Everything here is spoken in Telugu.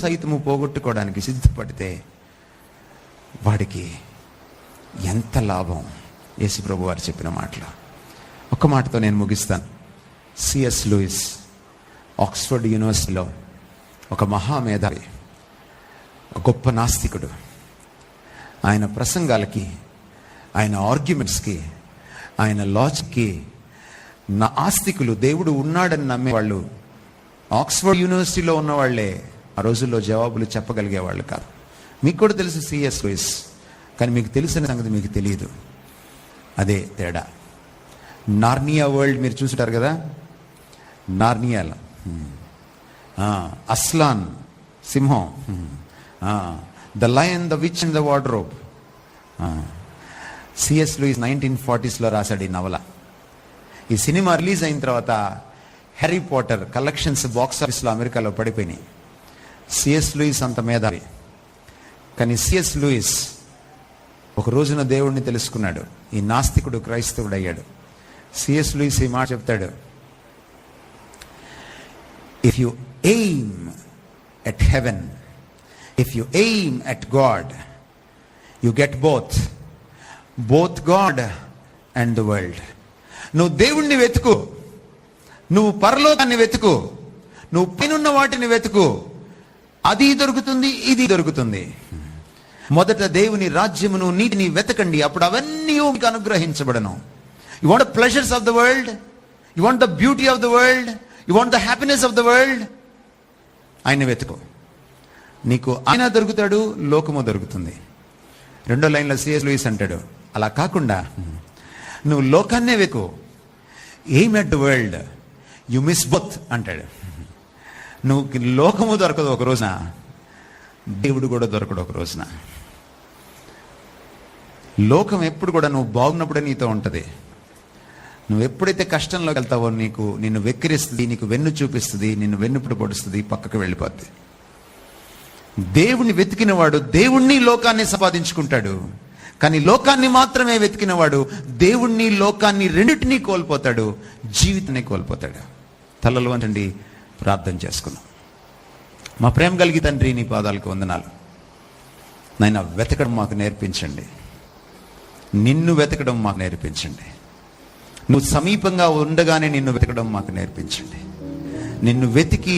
సైతము పోగొట్టుకోవడానికి సిద్ధపడితే వాడికి ఎంత లాభం. యేసు ప్రభు వారు చెప్పిన మాటలు. ఒక్క మాటతో నేను ముగిస్తాను. సిఎస్ లూయిస్ ఆక్స్ఫర్డ్ యూనివర్సిటీలో ఒక మహామేధావి, ఒక గొప్ప నాస్తికుడు. ఆయన ప్రసంగాలకి, ఆయన ఆర్గ్యుమెంట్స్కి, ఆయన లాజిక్కి ఆస్తికులు, దేవుడు ఉన్నాడని నమ్మేవాళ్ళు, ఆక్స్ఫర్డ్ యూనివర్సిటీలో ఉన్నవాళ్లే ఆ రోజుల్లో జవాబులు చెప్పగలిగేవాళ్ళు కాదు. మీకు కూడా తెలుసు సిఎస్ లూయిస్, కానీ మీకు తెలిసిన సంగతి మీకు తెలియదు. అదే తేడా. నార్నియా వరల్డ్ మీరు చూసుంటారు కదా. నార్నియాలో అస్లాన్ సింహం, the lion, the witch and the wardrobe. CS Lewis 1940s రాశాడు ఈ నవల. ఈ సినిమా రిలీజ్ అయిన తర్వాత హ్యారీ పాటర్ కలెక్షన్స్ బాక్స్ ఆఫీస్లో అమెరికాలో పడిపోయినాయి. సిఎస్ లూయిస్ అంత మేధావి. కానీ సిఎస్ లూయిస్ ఒక రోజున దేవుడిని తెలుసుకున్నాడు. ఈ నాస్తికుడు క్రైస్తవుడు అయ్యాడు. సిఎస్ లూయిస్ ఈ మాట చెప్తాడు, if you aim at heaven, if you aim at God, you get both God and the world. నువ్వు దేవుణ్ణి వెతుకు, నువ్వు పరలోకాన్ని వెతుకు, నువ్వు పైనున్న వాటిని వెతుకు, అది దొరుకుతుంది, ఇది దొరుకుతుంది. మొదట దేవుని రాజ్యమును నీతిని వెతకండి, అప్పుడు అవన్నీ మీకు అనుగ్రహించబడను. You want the pleasures of the world, you want the beauty of the world, you want the happiness of the world, ఆయన వెతుకు. నీకు ఆయన దొరుకుతాడు, లోకము దొరుకుతుంది. రెండో లైన్లో సిఎస్ లూయిస్ అంటాడు, అలా కాకుండా నువ్వు లోకాన్నే వెతుకు, aim at the world, you miss both అంటాడు. నువ్వు లోకము దొరకదు ఒక రోజున, దేవుడు కూడా దొరకడు ఒక రోజున. లోకం ఎప్పుడు కూడా నువ్వు బాగున్నప్పుడే నీతో ఉంటుంది. నువ్వు ఎప్పుడైతే కష్టంలోకి వెళ్తావో నిన్ను వెక్కిరిస్తుంది, నీకు వెన్ను చూపిస్తుంది, నిన్ను వెన్నుప్పుడు పొడుస్తుంది, పక్కకు వెళ్ళిపోద్ది. దేవుణ్ణి వెతికినవాడు దేవుణ్ణి లోకాన్ని సంపాదించుకుంటాడు. కానీ లోకాన్ని మాత్రమే వెతికినవాడు దేవుణ్ణి లోకాన్ని రెండింటినీ కోల్పోతాడు, జీవితాన్ని కోల్పోతాడు. తలలు వంచండి, ప్రార్థన చేసుకుందాం. మా ప్రేమ కలిగి తండ్రి, నీ పాదాలకు వందనాలు. నాయన, వెతకడం మాకు నేర్పించండి, నిన్ను వెతకడం మాకు నేర్పించండి. నువ్వు సమీపంగా ఉండగానే నిన్ను వెతకడం మాకు నేర్పించండి. నిన్ను వెతికి